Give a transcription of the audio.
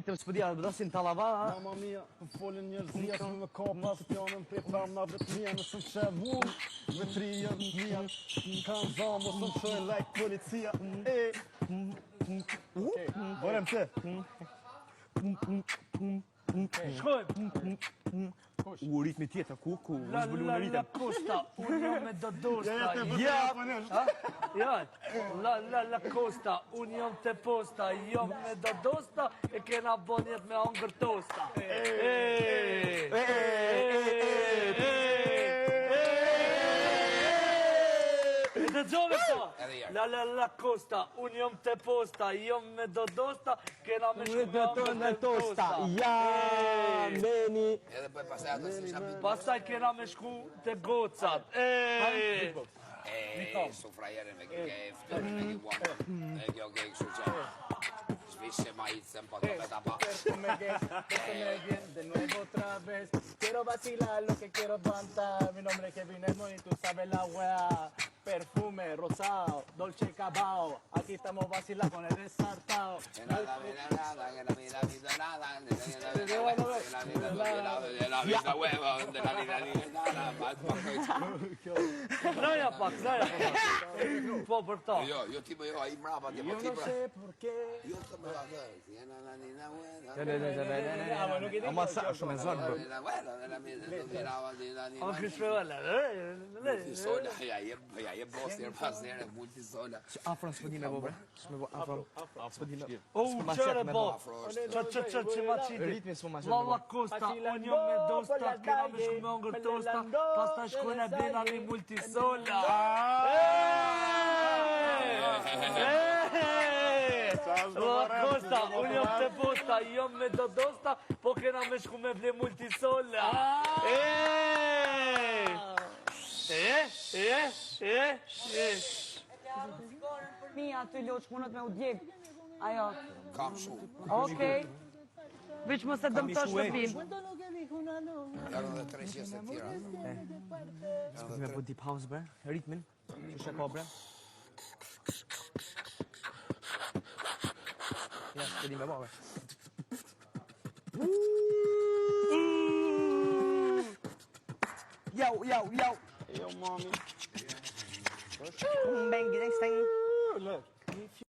rritëm s'pëdia, bëdasin talava. Mama mia, folën njerëzia që me kapa pjanën prej pamnave të mia, nëse më shevun, me 3 jërë mia, kanë zamë, ose më shojnë like policia. Okej, bërëm të. Shkojmë. U ritmi tjetër, ku, La Costa, unë jam me Dodosta. La Costa, unë jam te posta, jam me Dodosta e kena bonjet me hongër tosta. Dhe gjove këto, la Costa, unë jam te posta, jam me Dodosta, kena me shku me hongër tosta. Ja, meni. Edhe po e pasaj ato si shapi. Pastaj kena me shku te gocat. Sufrajere me ke ftërë me ke buanë. E kjo ke kështu që Svisce maíz en poco de tapa. Me bien, de nuevo otra vez. Quiero vacilar lo que quiero cantar. Mi nombre es Kevin Edmond y tú sabes la wea. Perfume, rosado, Dolce Cabao. Aquí estamos vacilando con el desartado. Que nada, que la vida nada. De la vida huevo, de la vida nada. Znaja pak. Po për to. Jo tipo jo ai mrapa ti po ti. Yo no sé por qué. Jo të më atë. La nina buena. Nuk e di. Ama sa shumë e zonë, bro. La buena, de la vida. Anche shpevalla. Sola, ja je boss her pas her multisola. Afro s'pëdi me bo, bre. Afro. S'pëdi me. O, qëre bo. Që ma qiti. Ritmi s'po ma qëtë. La Costa, unë jam me Dosta, kena me shku me hongër tosta, pasta shkojnë e blena një multisola. La Costa, unë jam te posta, jam me Dodosta, po kena me shku me ble multisola. Mia, aty loç punët me u djeg. Ajo. Kam shumë. Okej. Veç mos e dëmtosh shtëpin. Janë edhe 300 të tjera. S'pëdi me po deep house, bre. Ritmin. Që shë ka, bre. Ja, s'pëdi me bo, bre. Yo. Yo, mami. Bang, ding, sting. Look.